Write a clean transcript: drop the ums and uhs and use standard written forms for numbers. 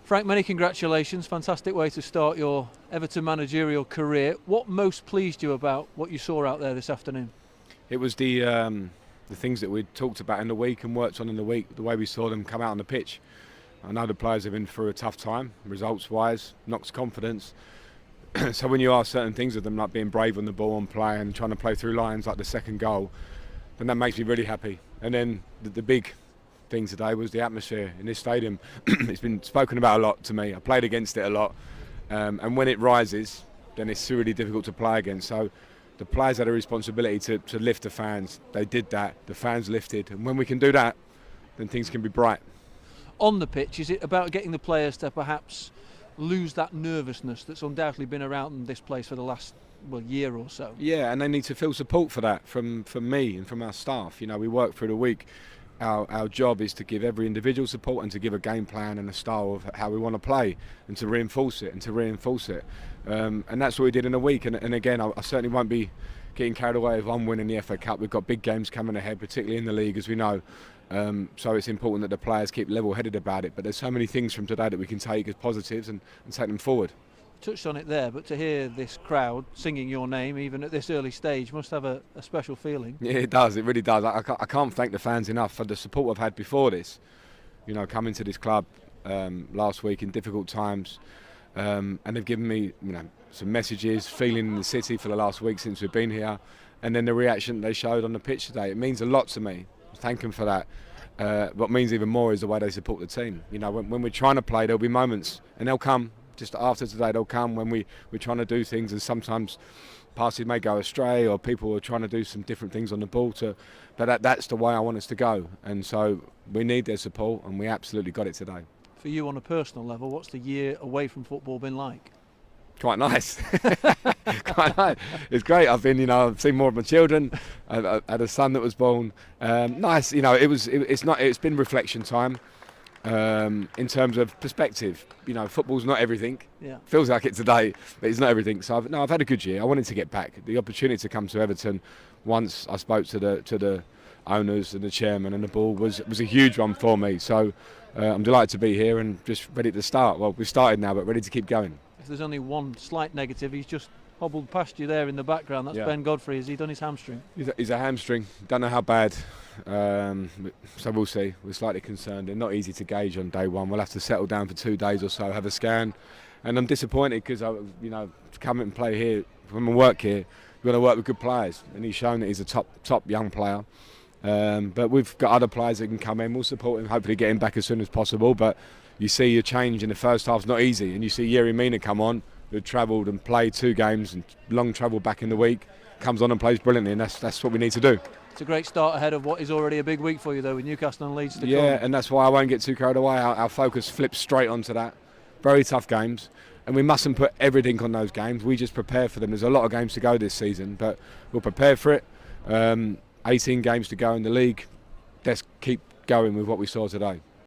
Frank, many congratulations. Fantastic way to start your Everton managerial career. What most pleased you about what you saw out there this afternoon? It was the things that we'd talked about in the week and worked on in the week, the way we saw them come out on the pitch. I know the players have been through a tough time, results-wise, knocks confidence. So when you ask certain things of them, like being brave on the ball and play and trying to play through lines like the second goal, then that makes me really happy. And then the big thing today was the atmosphere in this stadium. It's been spoken about a lot to me. I played against it a lot. And when it rises, then it's really difficult to play against. So the players had a responsibility to lift the fans. They did that. The fans lifted. And when we can do that, then things can be bright. On the pitch, is it about getting the players to perhaps lose that nervousness that's undoubtedly been around this place for the last year or so? Yeah, and they need to feel support for that from me and from our staff. You know, we work through the week. Our job is to give every individual support and to give a game plan and a style of how we want to play and to reinforce it. And that's what we did in a week. And again, I certainly won't be getting carried away with one win in the FA Cup. We've got big games coming ahead, particularly in the league, as we know. So it's important that the players keep level-headed about it. But there's so many things from today that we can take as positives and take them forward. Touched on it there, but to hear this crowd singing your name, even at this early stage, must have a special feeling. Yeah, it does. It really does. I can't thank the fans enough for the support I've had before this. You know, coming to this club last week in difficult times, and they've given me, some messages, feeling in the city for the last week since we've been here, and then the reaction they showed on the pitch today. It means a lot to me. Thank them for that. What means even more is the way they support the team. You know, when we're trying to play, there'll be moments, and they'll come. Just after today, they'll come when we're trying to do things, and sometimes passes may go astray, or people are trying to do some different things on the ball. But that's the way I want us to go, and so we need their support, and we absolutely got it today. For you, on a personal level, what's the year away from football been like? Quite nice. Quite nice. It's great. I've seen more of my children. I had a son that was born. Nice. It's been reflection time. In terms of perspective, football's not everything. Yeah. Feels like it today, but it's not everything. So I've had a good year. I wanted to get back. The opportunity to come to Everton, once I spoke to the owners and the chairman and the board, was a huge one for me. So I'm delighted to be here and just ready to start. Well, we've started now, but ready to keep going. If there's only one slight negative, he's just hobbled past you there in the background. That's Ben Godfrey. Has he done his hamstring? He's a hamstring. Don't know how bad. So we'll see. We're slightly concerned. They're not easy to gauge on day one. We'll have to settle down for 2 days or so, have a scan. And I'm disappointed because to come and play here, when we work here, we've got to work with good players. And he's shown that he's a top young player. But we've got other players that can come in. We'll support him, hopefully get him back as soon as possible. But you see a change in the first half is not easy. And you see Yerry Mina come on, who travelled and played 2 games and long travel back in the week, comes on and plays brilliantly, and that's what we need to do. It's a great start ahead of what is already a big week for you, though, with Newcastle and Leeds to come. Yeah, and that's why I won't get too carried away. Our focus flips straight onto that. Very tough games, and we mustn't put everything on those games. We just prepare for them. There's a lot of games to go this season, but we'll prepare for it. 18 games to go in the league. Let's keep going with what we saw today.